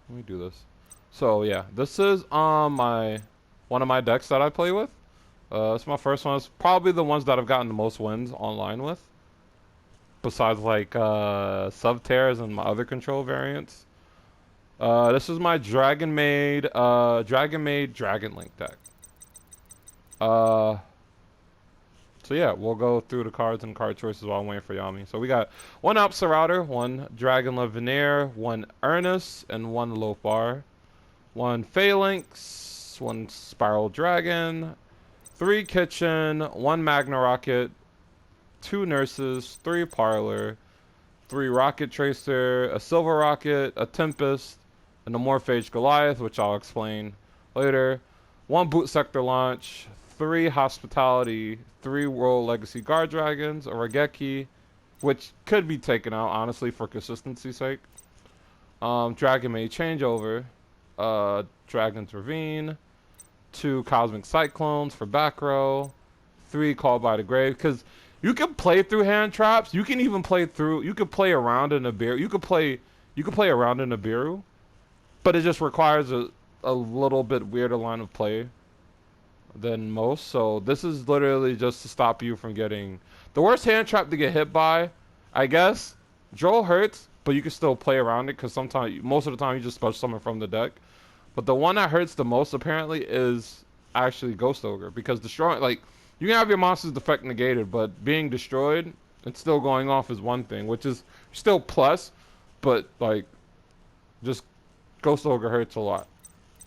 Let me do this. So yeah, this is one of my decks that I play with. It's my first one. It's probably the ones that I've gotten the most wins online with. Besides like Subterra's and my other control variants. This is my DragonMaid DragonLink deck. Uh so yeah, we'll go through the cards and card choices while I'm waiting for Yami. So we got one Router, one Dragon Veneer, one Ernest, and one Lothar. One Phalanx, one Spiral Dragon, 3 Kitchen, 1 Magna Rocket, 2 Nurses, 3 Parlor, 3 Rocket Tracer, a Silver Rocket, a Tempest, and a Morphage Goliath, which I'll explain later, 1 Boot Sector Launch, 3 Hospitality, 3 World Legacy Guard Dragons, a Regeki, which could be taken out, honestly, for consistency's sake, DragonMaid Changeover, Dragon's Ravine, 2 Cosmic Cyclones for back row, 3 Called by the Grave, because you can play through hand traps. You can even play through. You could play around in a beer. You could play around in a Biru, but it just requires a little bit weirder line of play than most. So this is literally just to stop you from getting the worst hand trap to get hit by. I guess Joel hurts, but you can still play around it because sometimes, most of the time, you just special summon from the deck. But the one that hurts the most apparently is actually Ghost Ogre, because destroying, like, you can have your monster's defect negated, but being destroyed and still going off is one thing, which is still plus, but like, just Ghost Ogre hurts a lot.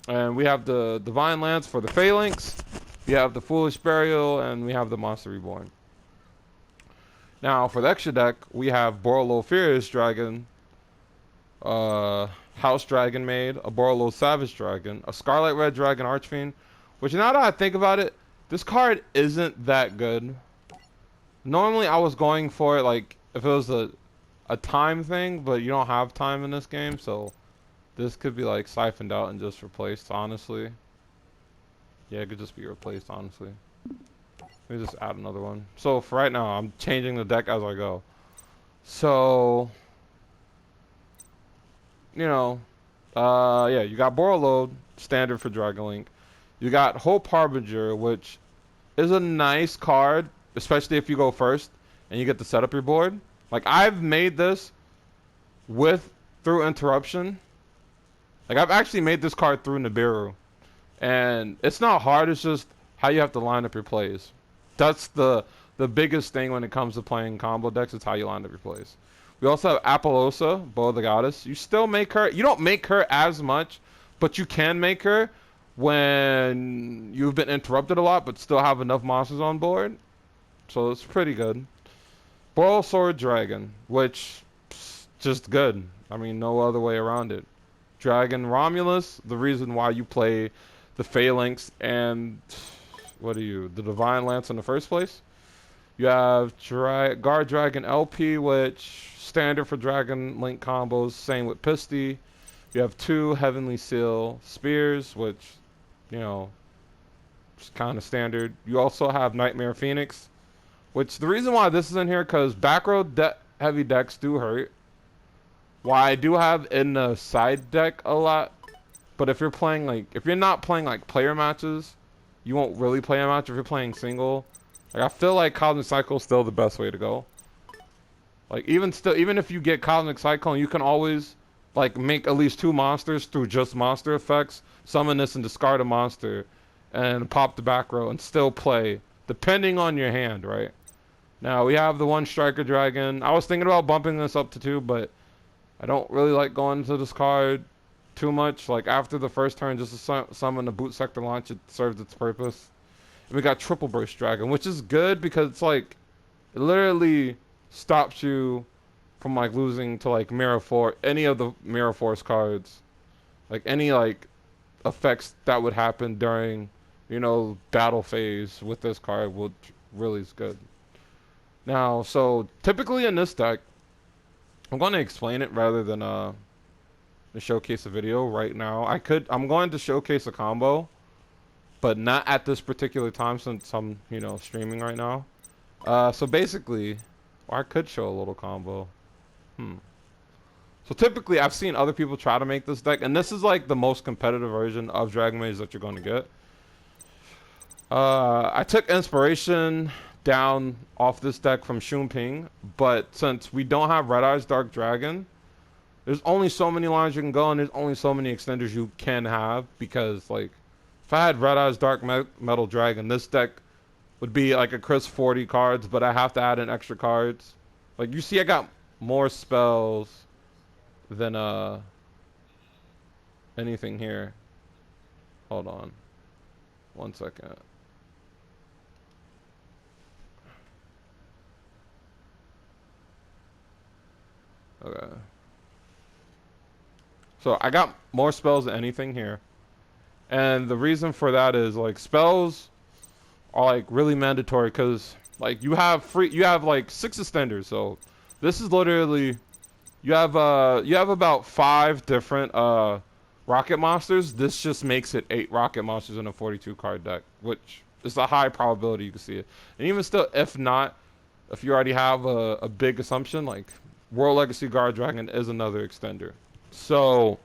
And we have the Divine Lance for the Phalanx, we have the Foolish Burial, and we have the Monster Reborn. Now for the extra deck, we have Borolo Furious Dragon, House DragonMaid, a Borolo Savage Dragon, a Scarlet Red Dragon Archfiend, which now that I think about it, this card isn't that good. Normally I was going for it like if it was a time thing, but you don't have time in this game, so this could be like siphoned out and just replaced, honestly. Yeah, it could just be replaced, honestly. Let me just add another one. So for right now, I'm changing the deck as I go. So, you know, yeah, you got Borolo, standard for DragonLink. You got Hope Harbinger, which is a nice card, especially if you go first and you get to set up your board. Like, I've made this through Interruption. Like, I've actually made this card through Nibiru. And it's not hard, it's just how you have to line up your plays. That's the biggest thing when it comes to playing combo decks, is how you line up your plays. We also have Apollosa, Bow of the Goddess. You still make her, you don't make her as much, but you can make her when you've been interrupted a lot, but still have enough monsters on board. So it's pretty good. Boral Sword Dragon, which just good. I mean, no other way around it. Dragon Romulus, the reason why you play the Phalanx and the Divine Lance in the first place. You have Guard Dragon LP, which standard for DragonLink combos, same with Pisty. You have 2 Heavenly Seal Spears, which, you know, is kind of standard. You also have Nightmare Phoenix, which the reason why this is in here, because back row heavy decks do hurt. Why I do have in the side deck a lot, but if you're playing like, if you're not playing like player matches, you won't really play a match if you're playing single. Like, I feel like Cosmic Cycle is still the best way to go. Like, even if you get Cosmic Cyclone, you can always like make at least 2 monsters through just monster effects, summon this and discard a monster, and pop the back row and still play, depending on your hand, right? Now we have the 1 Striker Dragon. I was thinking about bumping this up to 2, but I don't really like going to this card too much. Like, after the first turn, just to summon the Boot Sector Launch, it serves its purpose. And we got Triple Burst Dragon, which is good because it's like, it literally stops you from like losing to like Mirror Force, any of the Mirror Force cards. Like any like effects that would happen during, you know, battle phase with this card would really is good. Now, so typically in this deck, I'm going to explain it rather than to showcase a video right now. I'm going to showcase a combo, but not at this particular time since I'm, you know, streaming right now. So basically, I could show a little combo. So typically, I've seen other people try to make this deck, and this is like the most competitive version of DragonMaid that you're going to get. I took inspiration down off this deck from Shumping, but since we don't have Red Eyes Dark Dragon, there's only so many lines you can go, and there's only so many extenders you can have, because like if I had Red Eyes Dark Metal Dragon, this deck would be like a crisp 40 cards, but I have to add in extra cards. Like you see, I got more spells than anything here. Hold on 1 second. Okay. So I got more spells than anything here. And the reason for that is like spells are like really mandatory, because like you have like 6 extenders. So this is literally you have about 5 different rocket monsters. This just makes it 8 rocket monsters in a 42 card deck, which is a high probability you can see it. And even still, if not, if you already have a big assumption, like World Legacy Guard Dragon is another extender. So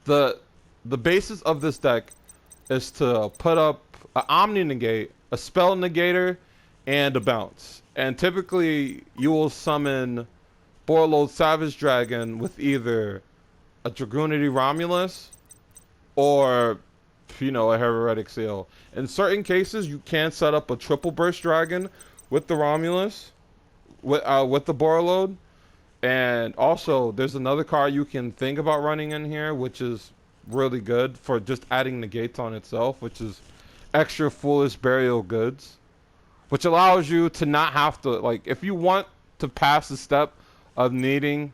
the basis of this deck is to put up an Omni Negate, a Spell Negator, and a Bounce. And typically you will summon Borload Savage Dragon with either a Dragoonity Romulus or, you know, a Heretic Seal. In certain cases, you can set up a Triple Burst Dragon with the Romulus, with the Borload. And also, there's another card you can think about running in here, which is really good for just adding negates on itself, which is extra Foolish Burial Goods, which allows you to not have to, like, if you want to pass the step of needing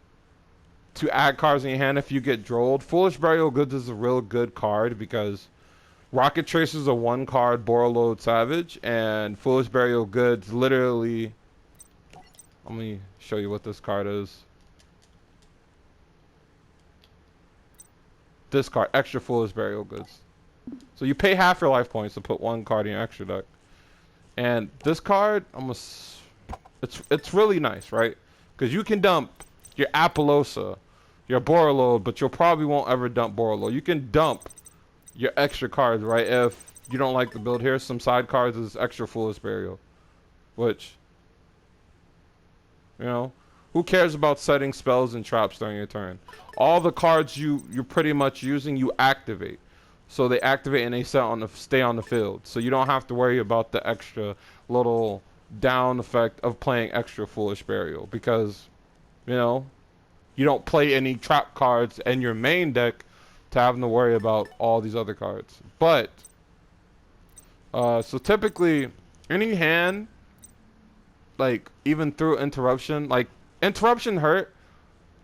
to add cards in your hand if you get drolled, Foolish Burial Goods is a real good card, because Rocket Tracer is a 1-card Borload Savage, and Foolish Burial Goods literally... Let me show you what this card is. This card, extra Foolish Burial Goods. So you pay half your life points to put 1 card in your extra deck. And this card, almost, it's really nice, right? Because you can dump your Apollosa, your Borload, but you probably won't ever dump Borload. You can dump your extra cards, right? If you don't like the build, here's some side cards as extra Foolish Burial, which... You know, who cares about setting spells and traps during your turn? All the cards you're pretty much using, you activate. So they activate and they stay on the field. So you don't have to worry about the extra little down effect of playing extra Foolish Burial, because, you know, you don't play any trap cards in your main deck to having to worry about all these other cards. But so typically any hand, like even through interruption, like interruption hurt,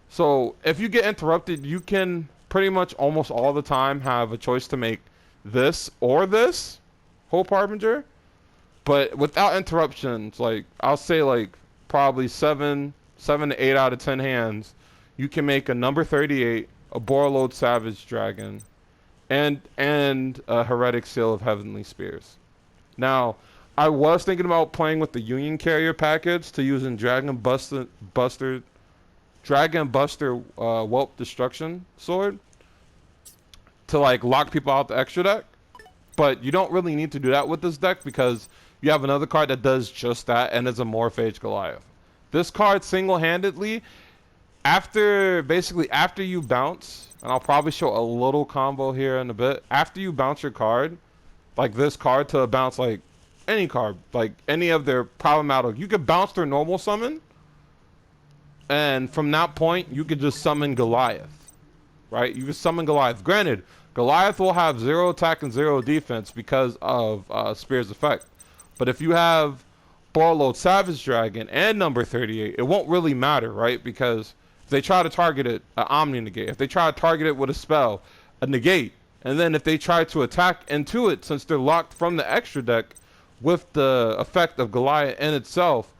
so if you get interrupted, you can pretty much almost all the time have a choice to make this or this Hope Harbinger. But without interruptions, like I'll say like probably 7 to 8 out of 10 hands, you can make a number 38, a Borload Savage Dragon, and a Heretic Seal of Heavenly Spears. Now, I was thinking about playing with the Union Carrier package to using Dragon Buster Whelp Destruction Sword to like lock people out the extra deck. But you don't really need to do that with this deck, because you have another card that does just that, and it's a Morphage Goliath. This card single-handedly, after you bounce, and I'll probably show a little combo here in a bit, after you bounce your card, like this card to bounce like any card, like any of their problematic, you could bounce their normal summon, and from that point you could just summon Goliath, right? You can summon Goliath. Granted, Goliath will have 0 attack and 0 defense because of Spear's effect, but if you have Borload Savage Dragon and number 38, it won't really matter, right? Because if they try to target it, an Omni Negate, if they try to target it with a spell, a negate, and then if they try to attack into it, since they're locked from the extra deck with the effect of Goliath in itself,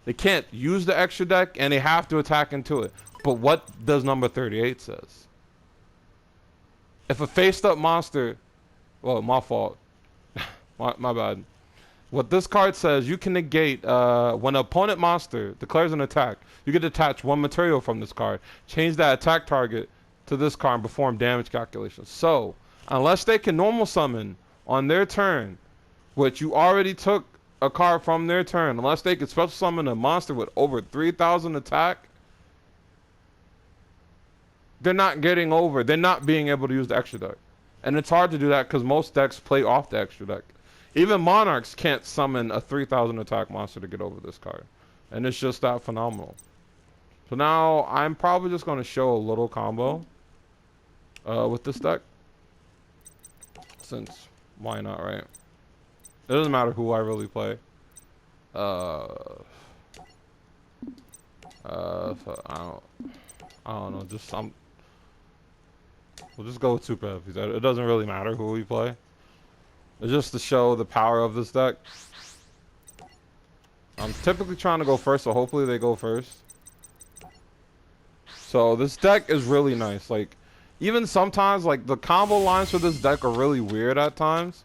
they can't use the extra deck and they have to attack into it. But what does number 38 says? If a faced up monster, well, my fault, my bad. What this card says, you can negate when an opponent monster declares an attack. You can detach one material from this card. Change that attack target to this card and perform damage calculations. So, unless they can normal summon on their turn, which you already took a card from their turn, unless they could special summon a monster with over 3,000 attack, they're not getting over. They're not being able to use the extra deck. And it's hard to do that because most decks play off the extra deck. Even Monarchs can't summon a 3,000 attack monster to get over this card. And it's just that phenomenal. So now I'm probably just going to show a little combo with this deck. Since, why not, right? It doesn't matter who I really play. So I don't know. Just we'll just go with super heavies. It doesn't really matter who we play. It's just to show the power of this deck. I'm typically trying to go first, so hopefully they go first. So this deck is really nice. Like, even sometimes, like, the combo lines for this deck are really weird at times.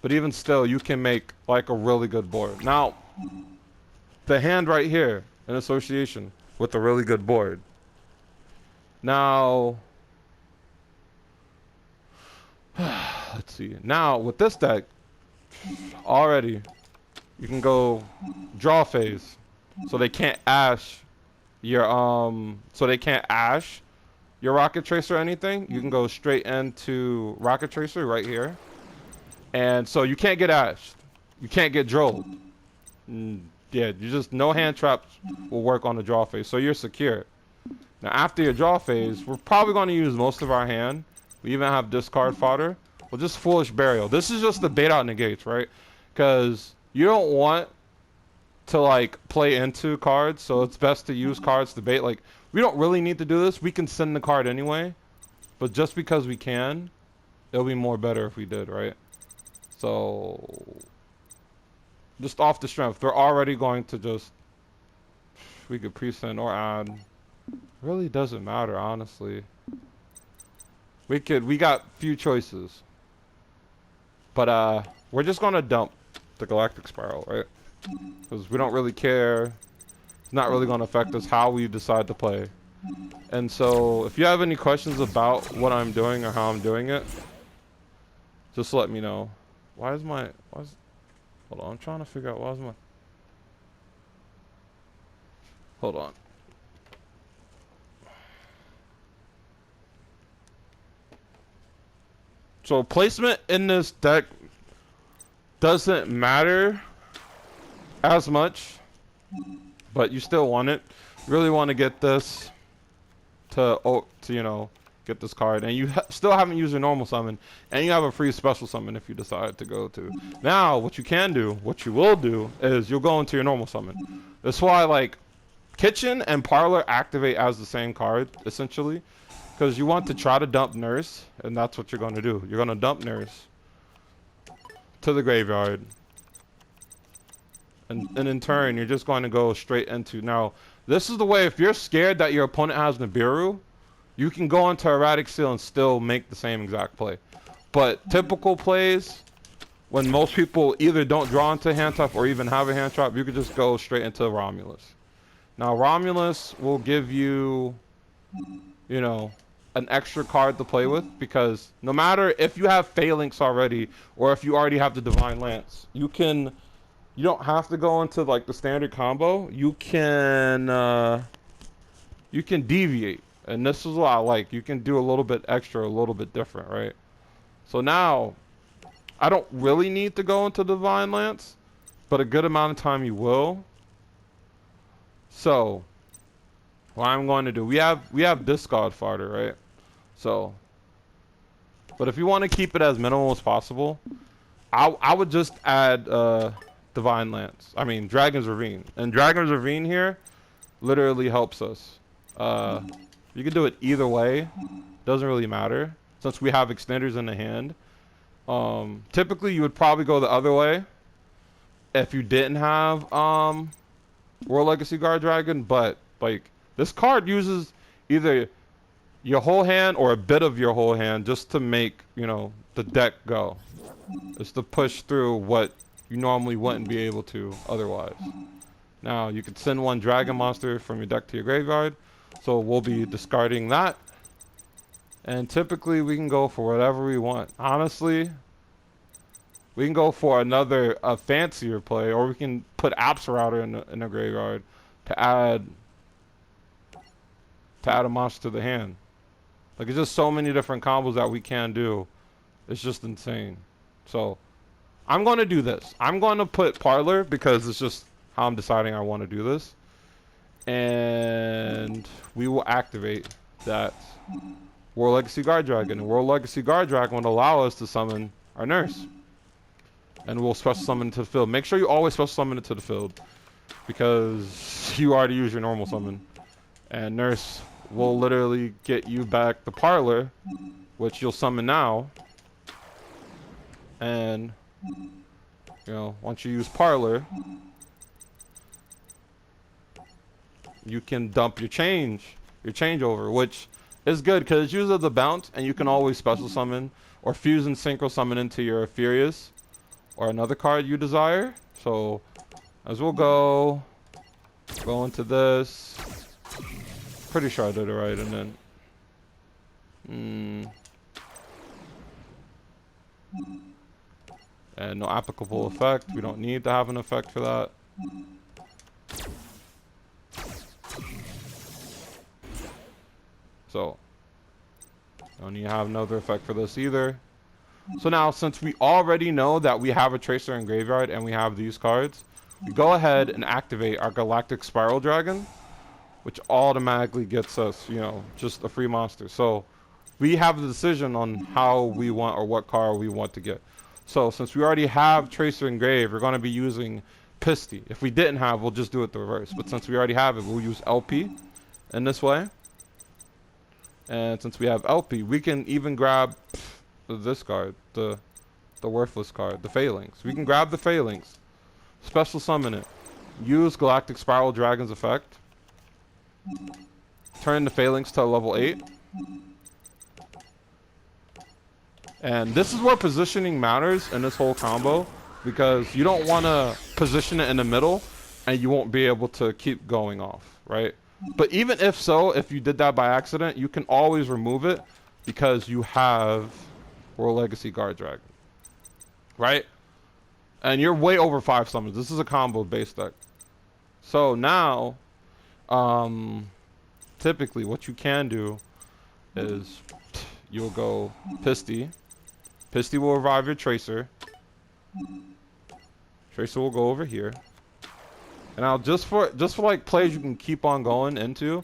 But even still, you can make, like, a really good board. Now, the hand right here, in association with a really good board. Now, let's see. Now, with this deck, already, you can go draw phase. So they can't ash your, your Rocket Tracer or anything. You can go straight into Rocket Tracer right here. And so you can't get ashed. You can't get drolled. Yeah, you just, no hand traps will work on the draw phase. So you're secure. Now after your draw phase, we're probably going to use most of our hand. We even have discard fodder. Well, just Foolish Burial. This is just the bait out negates, right? Because you don't want to, like, play into cards. So it's best to use cards to bait. Like, we don't really need to do this. We can send the card anyway. But just because we can, it'll be more better if we did, right? So, just off the strength, they're already going to just, we could pre-send or add. Really doesn't matter, honestly. We got few choices. But, we're just going to dump the Galactic Spiral, right? Because we don't really care. It's not really going to affect us how we decide to play. And so, if you have any questions about what I'm doing or how I'm doing it, just let me know. Hold on, I'm trying to figure out hold on. So placement in this deck doesn't matter as much, but you still want it. You really want to get this to you know, get this card, and you still haven't used your normal summon, and you have a free special summon if you decide to go to. Now, what you will do, is you'll go into your normal summon. That's why, like, Kitchen and Parlor activate as the same card, essentially, because you want to try to dump Nurse, and that's what you're going to do. You're going to dump Nurse to the graveyard, and in turn, you're just going to go straight into. Now, this is the way, if you're scared that your opponent has Nibiru, you can go into Erratic Seal and still make the same exact play. But typical plays, when most people either don't draw into a hand trap or even have a hand trap, you could just go straight into Romulus. Now Romulus will give you, you know, an extra card to play with, because no matter if you have Phalanx already or if you already have the Divine Lance, you don't have to go into, like, the standard combo. You can deviate. And this is what I like. You can do a little bit extra, a little bit different, right? So now, I don't really need to go into Divine Lance, but a good amount of time you will. So, what I'm going to do, we have discard fodder, right? So, but if you want to keep it as minimal as possible, I would just add Divine Lance. I mean, Dragon's Ravine. And Dragon's Ravine here literally helps us. You can do it either way. Doesn't really matter, since we have extenders in the hand. Typically, you would probably go the other way if you didn't have World Legacy Guard Dragon. But, like, this card uses either your whole hand or a bit of your whole hand just to make, you know, the deck go. It's to push through what you normally wouldn't be able to otherwise. Now, you could send one dragon monster from your deck to your graveyard, so we'll be discarding that. And typically, we can go for whatever we want. Honestly, we can go for a fancier play, or we can put Apps Router in the graveyard to add a monster to the hand. Like, it's just so many different combos that we can do. It's just insane. So, I'm going to do this. I'm going to put Parlor because it's just how I'm deciding I want to do this. And we will activate that World Legacy Guard Dragon. And World Legacy Guard Dragon would allow us to summon our Nurse. And we'll special summon into the field. Make sure you always special summon it to the field, because you already use your normal summon. And Nurse will literally get you back the Parlor, which you'll summon now. And, you know, once you use Parlor, you can dump your changeover, which is good because it uses the bounce, and you can always special summon or fuse and synchro summon into your Furious or another card you desire. So as we'll go into this, pretty sure I did it right, and then and no applicable effect. We don't need to have an effect for that. So, don't need to have another effect for this either. So now, since we already know that we have a Tracer in graveyard and we have these cards, we go ahead and activate our Galactic Spiral Dragon, which automatically gets us, you know, just a free monster. So, we have the decision on how we want or what card we want to get. So, since we already have Tracer in grave, we're going to be using Pisty. If we didn't have, we'll just do it the reverse. But since we already have it, we'll use LP in this way. And since we have LP, we can even grab this card, the worthless card, the Phalanx. We can grab the Phalanx, special summon it, use Galactic Spiral Dragon's effect, turn the Phalanx to level 8. And this is where positioning matters in this whole combo, because you don't want to position it in the middle and you won't be able to keep going off, right? But even if so, if you did that by accident, you can always remove it because you have World Legacy Guard Dragon, right? And you're way over 5 summons. This is a combo based deck. So now, typically what you can do is you'll go Pisty. Pisty will revive your Tracer. Tracer will go over here. And now just for like plays you can keep on going into,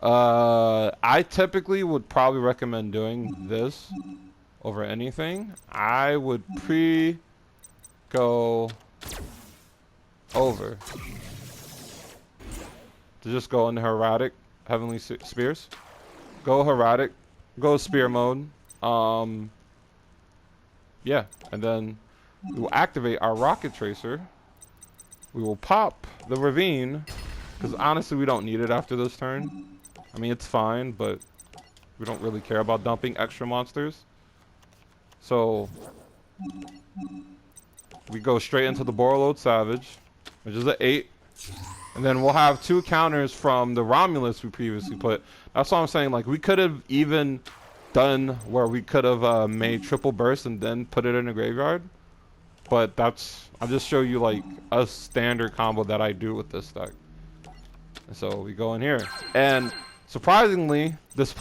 I typically would probably recommend doing this over anything. I would go over to just go into Erratic Heavenly Spears. Go Erratic, go Spear mode. Yeah, and then we will activate our Rocket Tracer. We will pop the Ravine, because honestly we don't need it after this turn. I mean, it's fine, but we don't really care about dumping extra monsters. So we go straight into the Borreload Savage, which is an 8. And then we'll have 2 counters from the Romulus we previously put. That's what I'm saying. Like, we could have even done where we could have made triple burst and then put it in the graveyard. But that's, I'll just show you like a standard combo that I do with this deck. And so we go in here. And surprisingly, this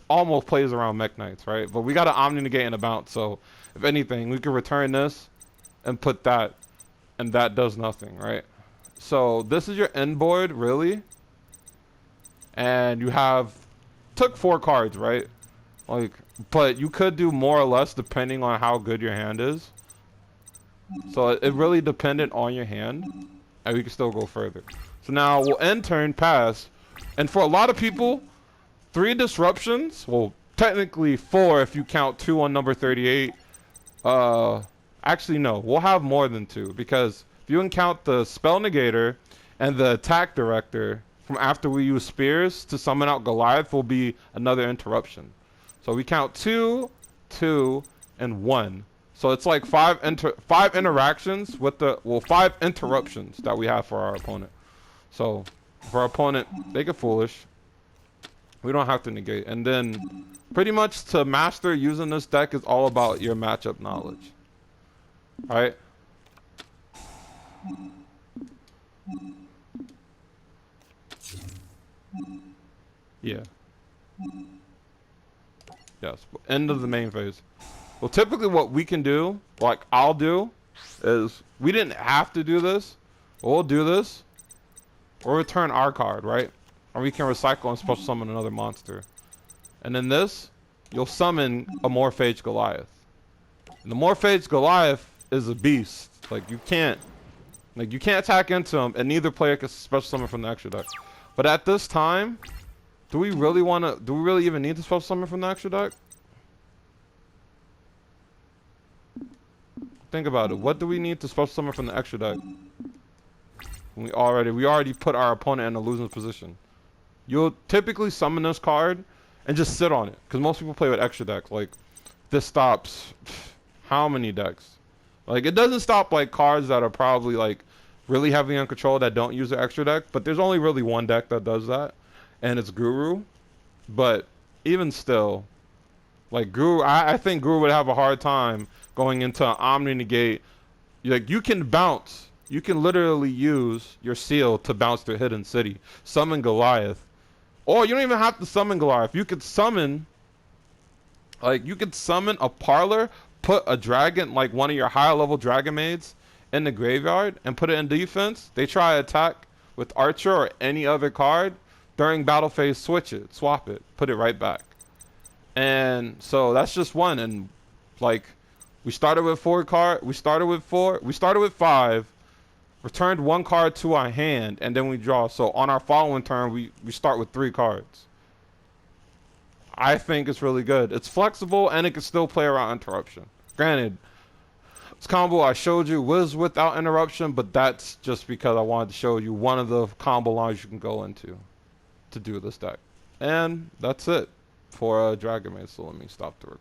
almost plays around Mech Knights, right? But we got an Omni Negate and a bounce. So if anything, we can return this and put that. And that does nothing, right? So this is your end board, really. And you took 4 cards, right? Like, but you could do more or less depending on how good your hand is. So it really depended on your hand, and we can still go further. So now we'll end turn pass, and for a lot of people, 3 disruptions, well, technically 4 if you count 2 on number 38. Actually no, we'll have more than 2, because if you can count the Spell Negator and the Attack Director from after we use Spears to summon out Goliath will be another interruption. So we count 2, 2, and 1. So it's like five interactions with the, well, 5 interruptions that we have for our opponent. So for our opponent, they get foolish. We don't have to negate. And then pretty much to master using this deck is all about your matchup knowledge. Alright? Yeah. Yes. End of the main phase. Well, typically what we can do, like I'll do, is we didn't have to do this. But we'll do this. We'll return our card, right? Or we can recycle and special summon another monster. And in this, you'll summon a Morphage Goliath. And the Morphage Goliath is a beast. Like you can't attack into him, and neither player can special summon from the extra deck. But at this time, do we really even need to special summon from the extra deck? Think about it. What do we need to special summon from the extra deck? We already put our opponent in a losing position. You'll typically summon this card and just sit on it, because most people play with extra decks. Like this stops how many decks? Like it doesn't stop like cards that are probably like really heavily uncontrolled that don't use the extra deck, but there's only really one deck that does that, and it's Guru. But even still, like Guru, I think Guru would have a hard time going into an Omni Negate. Like you can bounce. You can literally use your seal to bounce to Hidden City. Summon Goliath. Or you don't even have to summon Goliath. You could summon, like you could summon a Parlor, put a dragon, like one of your higher level DragonMaids in the graveyard and put it in defense. They try to attack with Archer or any other card. During battle phase, switch it, swap it, put it right back. And so that's just one. And like we started with 5, returned 1 card to our hand, and then we draw. So on our following turn, we start with 3 cards. I think it's really good. It's flexible, and it can still play around interruption. Granted, this combo I showed you was without interruption, but that's just because I wanted to show you one of the combo lines you can go into to do this deck. And that's it for DragonMaid. So let me stop the recording.